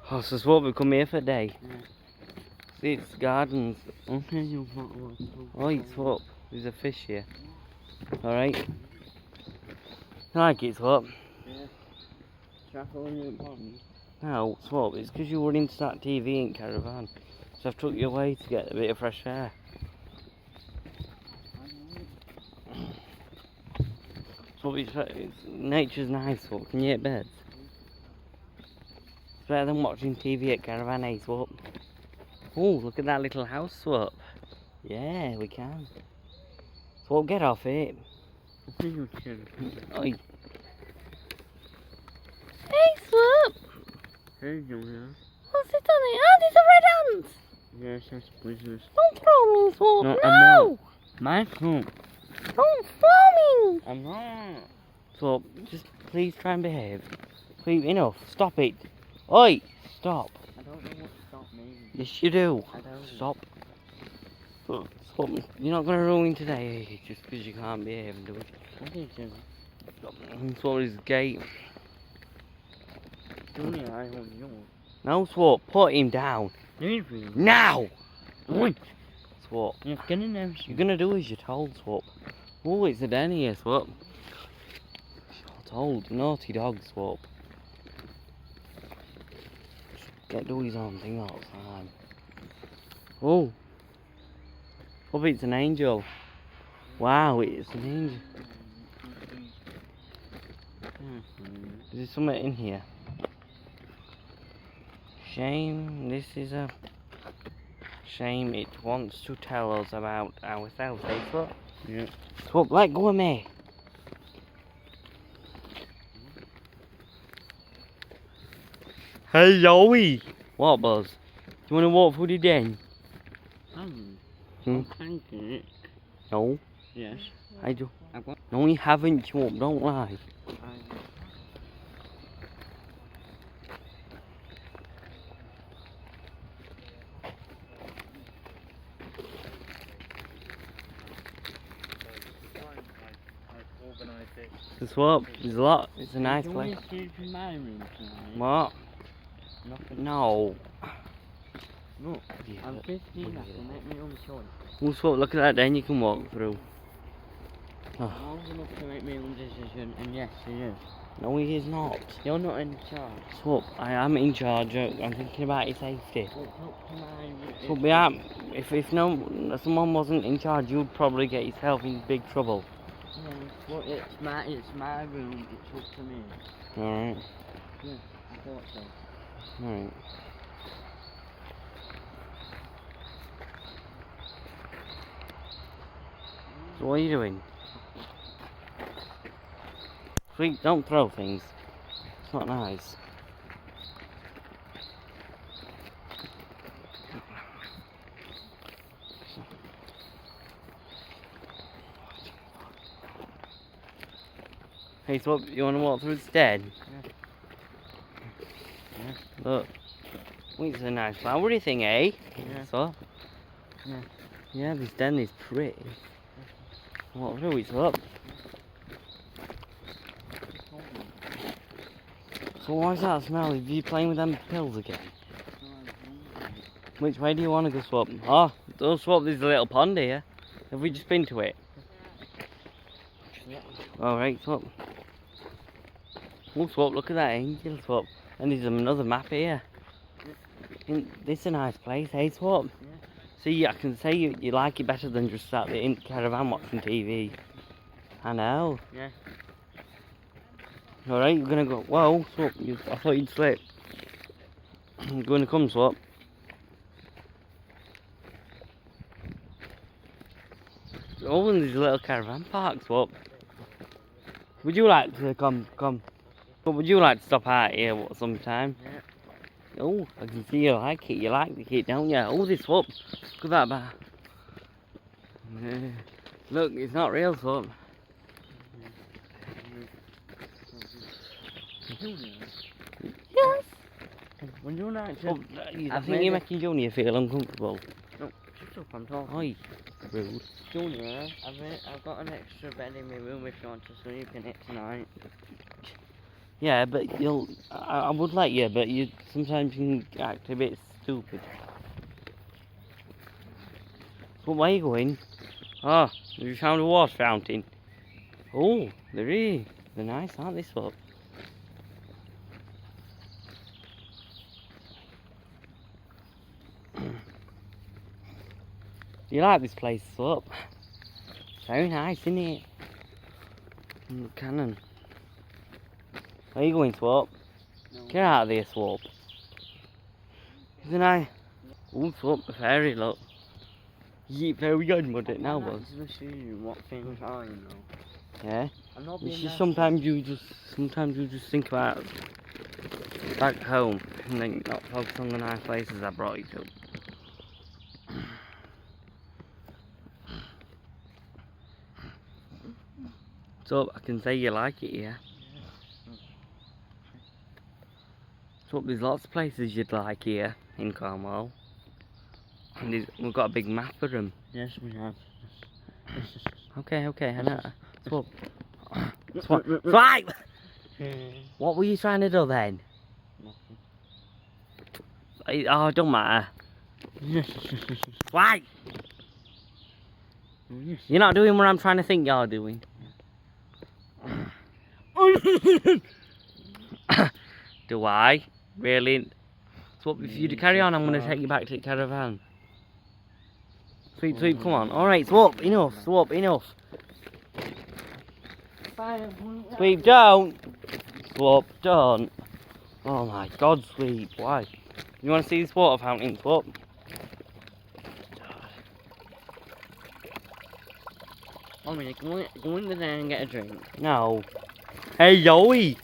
Oh, so Swap, we come here for a day. Yeah. See, it's gardens. Okay, you've got one. Oh, Swap, there's a fish here. Alright. I like it, Swap. Yeah. Travel in your pond. No, Swap, it's because you were into that TV in Caravan. So I've took you away to get a bit of fresh air. Swap, nature's nice, Swap. Can you hit birds? It's better than watching TV at Caravan, eh, Swap? Oh, look at that little house, Swap. Yeah, we can. Swap, get off it. Oi. Hey, Swap. Hey, Julia. What's it on it? Oh, there's a red ant. Yes, that's business. Don't throw me, Swap. No, No. I'm not. My fault. Don't throw me. I'm not. Swap, just please try and behave. Please, enough. Stop it. Oi, stop. I don't know what stop means. Yes, you do. I don't. Stop. Swap, you're not going to ruin today, eh? Just because you can't behave and do it. What did you do? Swap is gate. Julia, I hold you. No, Swap, put him down. Seriously? Now! What? Swap. You're getting them. You're going to do as you're told, Swap. Oh, it's a den here, Swap. You're told. Naughty dog, Swap. Get do his own thing all the time. Oh. Swap, it's an angel. Wow, it's an angel. Is there something in here? Shame, this is a shame. It wants to tell us about ourselves, eh, Swap? Yeah. Swap, let go of me. Hey, Joey. What, Buzz? Do you want to walk through the den? Hmm? Thank you. No, Yes. I do. I've got. No, you haven't, Swap. Don't lie. The Swap, there's a lot. It's a nice place. Sleep in my room tonight. What? Nothing. No. Look, Yeah, I'm 15. I can make my own choice. well, Swap, look at that den you can walk through. I'm old enough to make my own decision, and yes, he is. No, he is not. You're not in charge. Swap, I am in charge. I'm thinking about your safety. Well, help my. Swap, yeah, if no someone wasn't in charge, you'd probably get yourself in big trouble. Yeah, well, it's my room. It's up to me. Alright, Yeah, I thought so. alright. So what are you doing? Sweet, don't throw things. It's not nice. Hey, so what, you want to walk through this den? Yeah. Look. It's a nice flowery thing, eh? Yeah. So? Yeah. Yeah, this den is pretty. Walk through it, up. So why's that smell? Are you playing with them pills again? Which way do you want to go, Swap? Oh, don't Swap, there's a little pond here. Have we just been to it? Yeah. Alright, Swap. Oh, Swap, look at that angel, Swap. And there's another map here. This is a nice place, hey, Swap? Yeah. See, I can say you like it better than just sat there in the caravan watching TV. I know. Yeah. Alright, you're gonna go. Whoa, Swap, I thought you'd slip. You're gonna come, Swap. Oh, and there's a little caravan park, Swap. Would you like to come? But would you like to stop out here sometime? Yeah. Oh, I can see you like it. You like the kit, don't you? Oh, this Swap. Look at that bar. Look, it's not real, Swap. Yes. Would you like to? Oh, I think you're making Junior feel uncomfortable. No, shut up, I'm talking. Oi, rude. Junior, I've got an extra bed in my room if you want to sleep in it tonight. Yeah, but I would let you, but you sometimes you can act a bit stupid. So where are you going? Oh, you found a water fountain. Oh, they're nice, aren't they, Swap? Do you like this place, Swap? Very nice, isn't it? Cannon. Where are you going, Swap? No. Get out of there, Swap. Isn't I? Oh, Swap, the fairy, look. You eat very good, mud it now, buzz. I'm actually seeing what things are, you know. Yeah? I'm not It's being just nasty. sometimes you just think about back home and then not focus on the nice places I brought you to. So I can say you like it here. So there's lots of places you'd like here in Cornwall. And we've got a big map of them. Yes, we have. Okay, I know. Swipe! What were you trying to do then? Oh, it don't matter. Swipe! You're not doing what I'm trying to think you're doing. Do I? Really? So if you carry on, I'm going to take you back to the caravan. Sweep, come on. Alright, Swap, enough. Sweep, don't. Swap, don't. Oh my god, Sweep, why? You want to see this water fountain, Swap? I mean, go in there and get a drink. No. Hey, Yoey!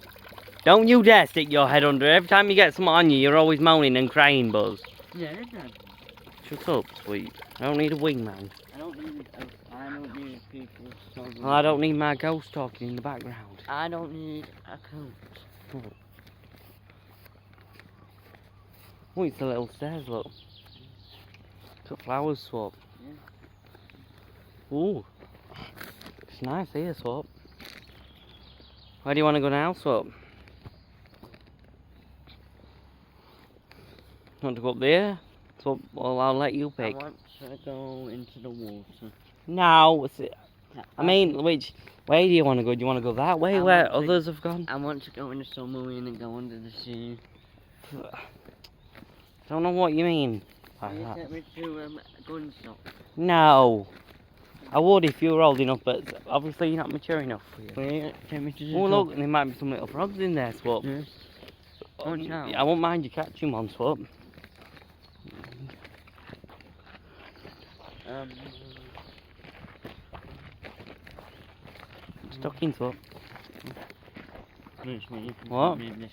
Don't you dare stick your head under. Every time you get something on you, you're always moaning and crying, Buzz. Yeah, that's not. Shut up, Sweep. I don't need a wingman. I don't need people talking. Well, I don't need my ghost talking in the background. I don't need a coat. Oh, it's the little stairs, look. Got flowers, Swap. Yeah. Ooh. It's nice here, Swap. Where do you want to go now, Swap? Want to go up there? Swap, well, I'll let you pick. I want to go into the water. No, I mean, which way do you want to go? Do you want to go that way where others have gone? I want to go in the submarine and go under the sea. Don't know what you mean by Can you that. take me to Gunstock? No. I would if you were old enough, but obviously you're not mature enough for you. Wait, take me to the Oh look, there might be some little frogs in there, Swap. Yes. Watch out. I won't mind you catching one, Swap. Stuck in, Swap. Please, will you come What? with me in this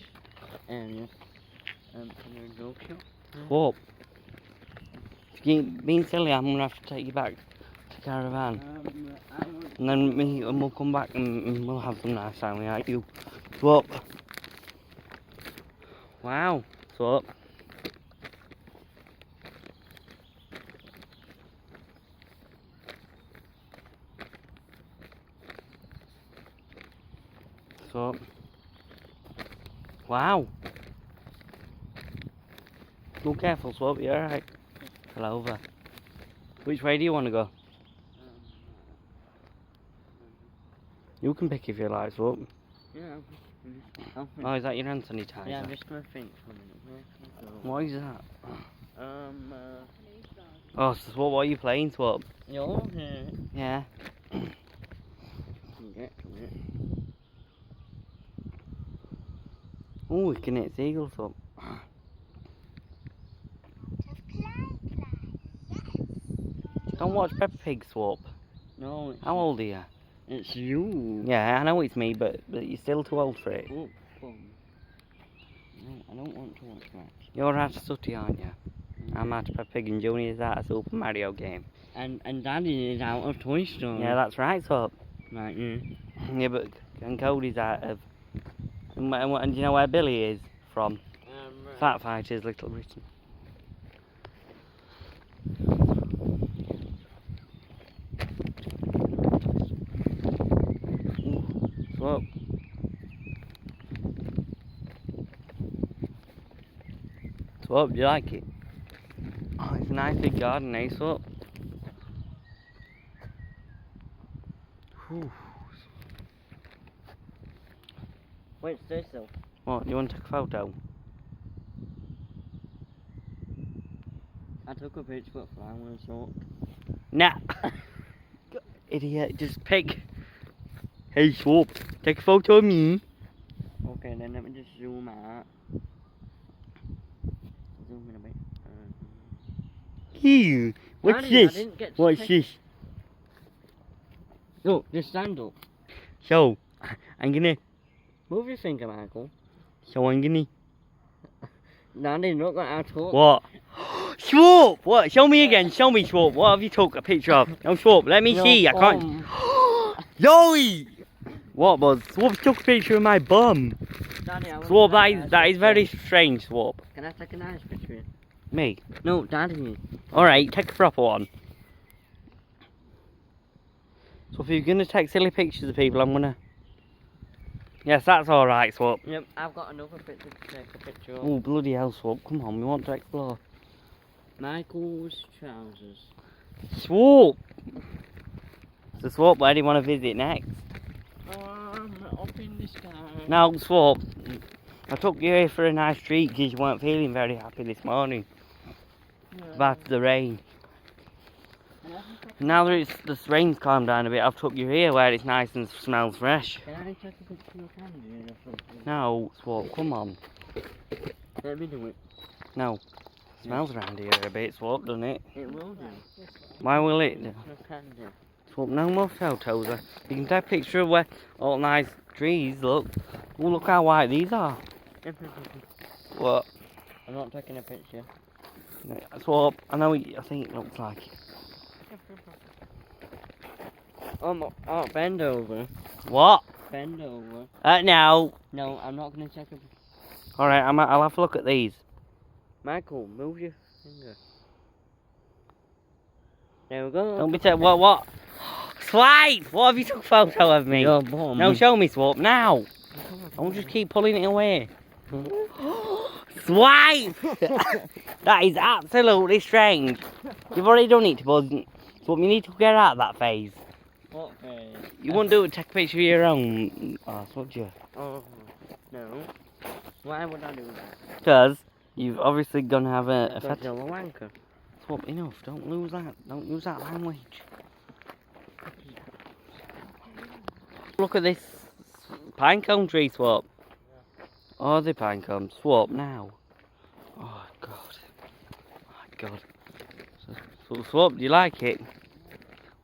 area? Can you go to? Swap. If you keep being silly, I'm gonna have to take you back to caravan. And then we'll come back and we'll have some nice time without you. Swap. Wow. Swap. Swap. Wow. Go careful, Swap. You alright? Pull over. Which way do you want to go? You can pick if you like, Swap. Yeah, I'll think. Oh, is that your hand sanitizer? Yeah, I'm just gonna think for a minute. Where can I go? What is that? Uh, Oh, so Swap, what are you playing, Swap? you're here. Yeah. Can get to it. Oh, we can hit seagulls, Swap. Don't watch Peppa Pig, Swap. No, it's, How old are you? it's you. Yeah, I know it's me, but you're still too old for it. Oh, no, I don't want to watch that. You're out of Sooty, aren't you? I'm out of Peppa Pig and Junior's out of Super Mario game. And Daddy is out of Toy Story. Yeah, that's right, Swap. Like, yeah. Yeah, but and Cody's out of. And do you know where Billy is from? Fat Fighters, Little Britain. Ooh, Swap. Swap, do you like it? Oh, it's a nice big garden, eh, Swap? Whew. Wait, stay still. What, you want to take a photo? I took a picture but flowers, so. Nah. Idiot, just pick. Hey, Swap, take a photo of me. Okay, then let me just zoom out. Zoom in a bit. Ew, what's Daddy, I this? didn't get to What's take- this? No, just stand up. So, I'm gonna. Move your finger, Michael. So I'm gonna. Daddy, look at our talk. What? Swap! What? Show me again. Show me, Swap. What have you took a picture of? No, Swap. Let me see. I can't. Yoey! What, bud? Swap took a picture of my bum. Daddy, I want Swap, to take a that nice is very picture. strange, Swap. Can I take a nice picture? Me. No, Daddy. Alright, take a proper one. So if you're gonna take silly pictures of people, I'm gonna. Yes, that's alright, Swap. Yep, I've got another picture to take a picture of. Oh, bloody hell, Swap. Come on, we want to explore. Michael's trousers. Swap! So, Swap, where do you want to visit next? Up in the sky. Now, Swap, I took you here for a nice treat because you weren't feeling very happy this morning about the rain. Now that the rain's calmed down a bit, I've took you here where it's nice and smells fresh. Can I take a picture of candy or something? No, Swap, come on. Let me do it. No. Smells around here a bit, Swap, doesn't it? It will do. Why will it? Picture of candy. Swap, no more photos. You can take a picture of where all nice trees look. Oh, look how white these are. What? I'm not taking a picture. Swap, I know what I think it looks like. Oh, bend over. What? Bend over. No. No, I'm not going to take a picture. Alright, I'll have a look at these. Michael, move your finger. There we go. Don't be what? Swipe! What have you took a photo of me? Your bum. No, show me, Swap, now. Don't just keep pulling it away. Swipe! That is absolutely strange. You've already done it, Buzz. Swap, you need to get out of that phase. What face? You wouldn't do it, take a picture of your own ass, would you? Oh, no. Why would I do that? Because you've obviously gonna have a Because fat. you're a wanker. Swap, enough. Don't lose that. Don't use that language. Look at this pine cone tree, Swap. Oh, the pine cone. Swap now. Oh, God. Oh, my God. So, Swap, do you like it?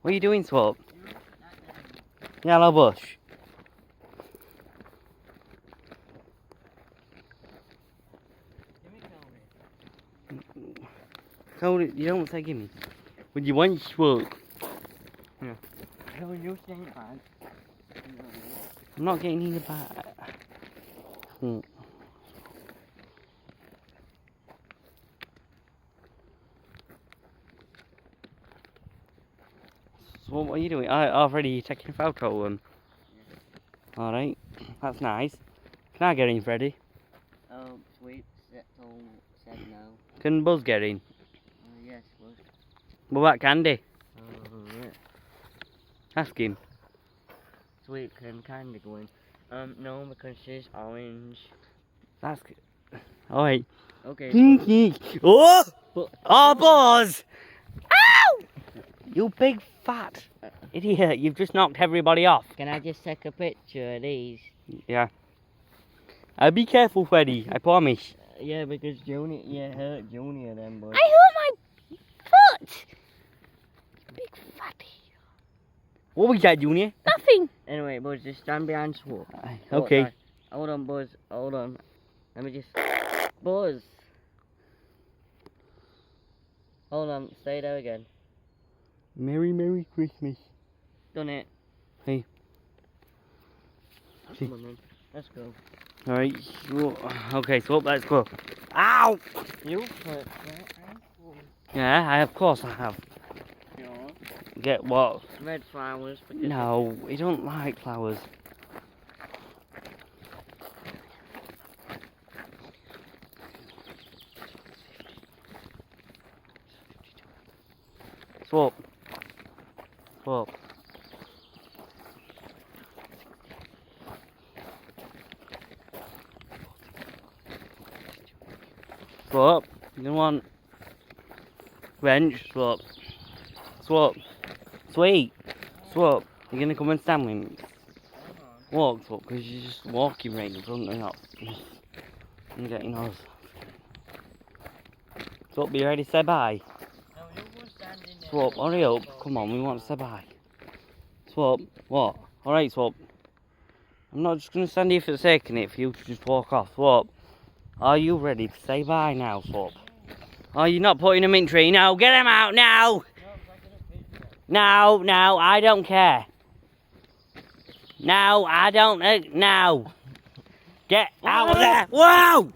What are you doing, Swap? Yellow bush. So, you don't say gimme. When you want Swap. No, you say it bad. I'm not getting in the bag. So what are you doing? Already taking a photo of them. Alright, that's nice. Can I get in, Freddy? Oh, sweet. Said no. Can Buzz get in? Yes, was. What about Candy? Oh, yeah. Ask him. Sweet can candy go in. No, because she's orange. Ask. Oh wait. Okay. Oh! But- Oh, Buzz! Ow! You big fat idiot! You've just knocked everybody off. Can I just take a picture of these? Yeah. Be careful, Freddy. I promise. Yeah, because Junior, you hurt Junior then, boy. I hurt my foot. Big fatty. What was that, Junior? Nothing. Anyway, Buzz, just stand behind Swap. Okay. Right. Hold on, Buzz. Hold on. Let me just... Buzz! Hold on. Stay there again. Merry Christmas. Done it. Hey. Come on, then. Let's go. Alright. Okay, so let's go. Ow! You put that Yeah, of course I have. Get what? red flowers. For No, we don't like flowers. Swap. Swap. Swap. You don't want wrench. Swap. Swap. Sweet. Swap. You're gonna come and stand with me. Walk, swap, because you're just walking right in front of us. I'm getting us. Swap, be ready to say bye. No, you go standing there. Swap, hurry up. Come on, we want to say bye. Swap, what? Alright, Swap. I'm not just going to stand here for the sake of it for you to just walk off. Swap, are you ready to say bye now, Swap? Are you not putting them in tree? No, get them out now! No, I don't care. No, I don't, no. Get out of there. Whoa!